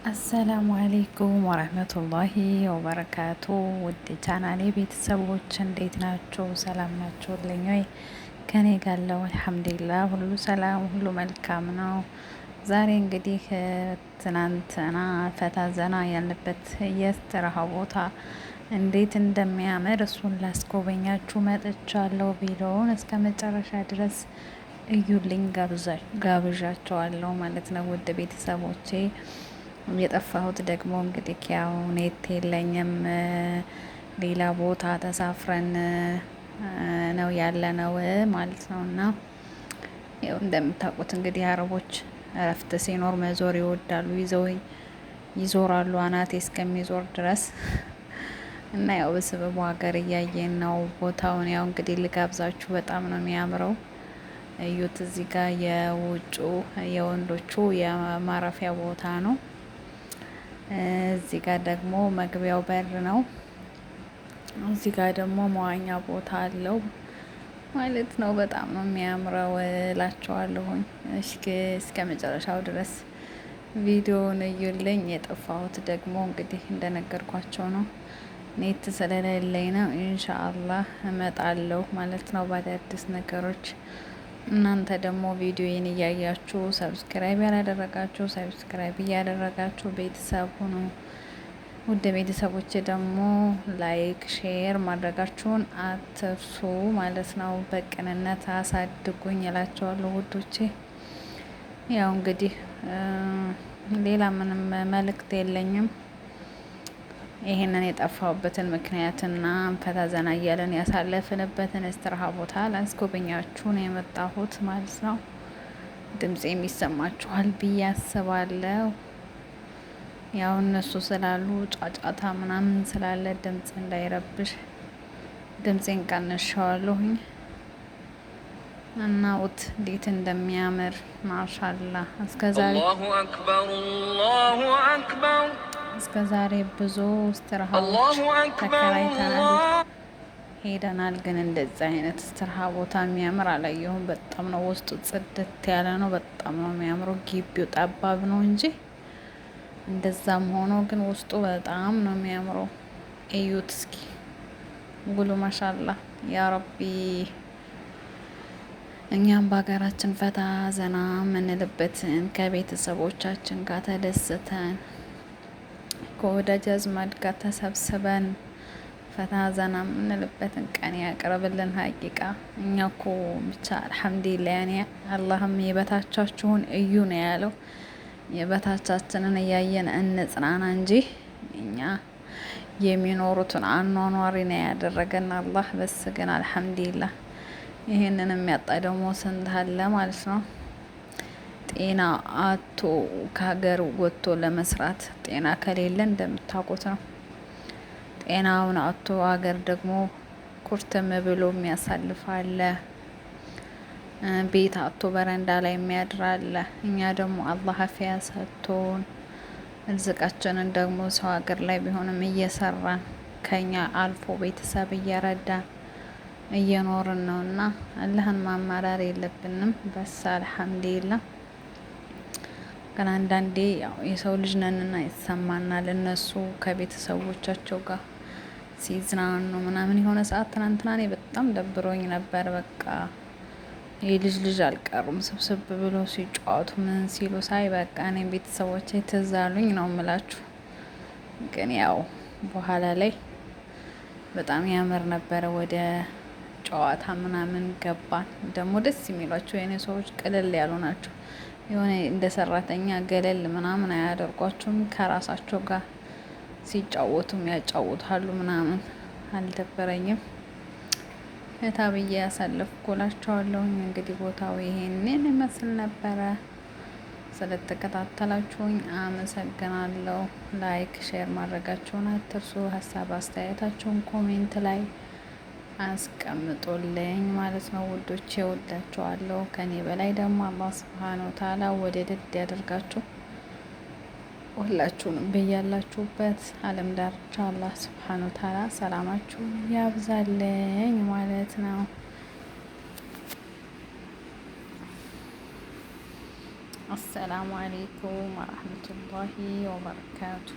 አሰላሙ አሌይኩም ወረህመቱላሂ ወበረካቱ። ውድ ቻናሌ ቤተሰቦች እንዴት ናቸው? ሰላም ናቸውልኝ ወይ? ከኔ ጋለው አልሐምዱሊላህ ሁሉ ሰላም፣ ሁሉ መልካም ነው። ዛሬ እንግዲህ ትናንትና ፈታ ዘና ያለበት የስትራሃ ቦታ እንዴት እንደሚያምር እሱን ላስጎበኛችሁ መጥቻለሁ። ቪዲዮውን እስከ መጨረሻ ድረስ እዩልኝ ጋብዣቸዋለሁ ማለት ነው። ውድ ቤተሰቦቼ የጠፋሁት ደግሞ እንግዲህ ያው ኔት የለኝም። ሌላ ቦታ ተሳፍረን ነው ያለ ነው ማለት ነው። እና ያው እንደምታውቁት እንግዲህ አረቦች እረፍት ሲኖር መዞር ይወዳሉ። ይዘውኝ ይዞራሉ አናቴ እስከሚዞር ድረስ እና ያው በስበቡ ሀገር እያየን ነው ቦታውን። ያው እንግዲህ ልጋብዛችሁ፣ በጣም ነው የሚያምረው። እዩት፣ እዚህ ጋር የውጩ የወንዶቹ የማረፊያ ቦታ ነው። እዚህ ጋር ደግሞ መግቢያው በር ነው። እዚህ ጋር ደግሞ መዋኛ ቦታ አለው ማለት ነው። በጣም ነው የሚያምረው እላቸዋለሁኝ። እስከ መጨረሻው ድረስ ቪዲዮውን እዩልኝ። የጠፋሁት ደግሞ እንግዲህ እንደነገርኳቸው ነው፣ ኔት ስለሌለኝ ነው። ኢንሻአላህ እመጣለሁ ማለት ነው በአዳዲስ ነገሮች። እናንተ ደግሞ ቪዲዮዬን እያያችሁ ሰብስክራይብ ያላደረጋችሁ ሰብስክራይብ እያደረጋችሁ ቤተሰብ ሁኑ። ውድ ቤተሰቦች ደግሞ ላይክ ሼር ማድረጋችሁን አትርሱ ማለት ነው። በቅንነት አሳድጉኝ እላቸዋለሁ ውዶቼ። ያው እንግዲህ ሌላ ምንም መልእክት የለኝም። ይሄንን የጠፋሁበትን ምክንያትና ፈታ ዘና እያለን ያሳለፍንበትን እስትራሃ ቦታ ላስጎበኛችሁ ነው የመጣሁት ማለት ነው። ድምጽ የሚሰማችኋል ብዬ አስባለሁ። ያው እነሱ ስላሉ ጫጫታ ምናምን ስላለ ድምጽ እንዳይረብሽ ድምጼን ቀንሼዋለሁኝ። እና ውት እንዴት እንደሚያምር ማሻአላህ። እስከዛሬ አላሁ አክበር እስከዛሬ ብዙ እስትራሃዎች ተከራይተናል ሄደናል፣ ግን እንደዛ አይነት እስትራሃ ቦታ የሚያምር አላየሁም። በጣም ነው ውስጡ ጽድት ያለ ነው። በጣም ነው የሚያምረው። ግቢው ጠባብ ነው እንጂ እንደዛም ሆኖ ግን ውስጡ በጣም ነው የሚያምረው። እዩት እስኪ ጉሉ ማሻአላህ ያ ረቢ። እኛም በሀገራችን ፈታ ዘና የምንልበትን ከቤተሰቦቻችን ጋር ተደስተን ከወዳጅ አዝማድ ጋር ተሰብስበን ፈታ ዘና የምንልበትን ቀን ያቅርብልን። ሀቂቃ እኛ እኮ ብቻ አልሐምዱሊላህ ያኔ አላህም የበታቻችሁን እዩ ነው ያለው። የበታቻችንን እያየን እንጽናና እንጂ እኛ የሚኖሩትን አኗኗሪ ነው ያደረገን አላህ። በስ ግን አልሐምዱሊላህ ይሄንን የሚያጣ ደግሞ ስንት አለ ማለት ነው። ጤና አቶ ከሀገር ወጥቶ ለመስራት ጤና ከሌለ እንደምታውቁት ነው። ጤናውን አቶ ሀገር ደግሞ ኩርትም ብሎ የሚያሳልፍ አለ። ቤት አቶ በረንዳ ላይ የሚያድር አለ። እኛ ደግሞ አላህ አፊያ ሰጥቶን እርዝቃችንን ደግሞ ሰው ሀገር ላይ ቢሆንም እየሰራን ከኛ አልፎ ቤተሰብ እየረዳን እየኖርን ነው እና አላህን ማማራር የለብንም። በስ አልሐምዱሊላህ። ግን አንዳንዴ ያው የሰው ልጅ ነንና ይሰማናል። እነሱ ከቤተሰቦቻቸው ጋር ሲዝናኑ ምናምን የሆነ ሰዓት ትናንትና እኔ በጣም ደብሮኝ ነበር። በቃ የልጅ ልጅ አልቀሩም ስብስብ ብሎ ሲጫወቱ ምን ሲሉ ሳይ በቃ እኔም ቤተሰቦቼ ትዝ አሉኝ ነው የምላችሁ። ግን ያው በኋላ ላይ በጣም ያምር ነበረ። ወደ ጨዋታ ምናምን ገባን። ደግሞ ደስ የሚሏቸው የኔ ሰዎች ቅልል ያሉ ናቸው። የሆነ እንደ ሰራተኛ ገለል ምናምን አያደርጓቸውም። ከራሳቸው ጋር ሲጫወቱም ያጫውታሉ ምናምን። አልደበረኝም። እታብዬ ያሳለፍኩላችኋለሁኝ። እንግዲህ ቦታው ይሄንን ይመስል ነበረ። ስለተከታተላችሁኝ አመሰግናለሁ። ላይክ ሼር ማድረጋችሁን አትርሱ። ሀሳብ አስተያየታችሁን ኮሜንት ላይ አስቀምጡልኝ ማለት ነው ውዶቼ። እወዳችኋለሁ። ከኔ በላይ ደግሞ አላህ ሱብሃነሁ ወተዓላ ወደድ ያደርጋችሁ ሁላችሁንም በያላችሁበት ዓለም ዳርቻ አላህ ሱብሃነሁ ወተዓላ ሰላማችሁን ያብዛልኝ ማለት ነው። አሰላሙ አሌይኩም ወረህመቱላሂ ወበረካቱ።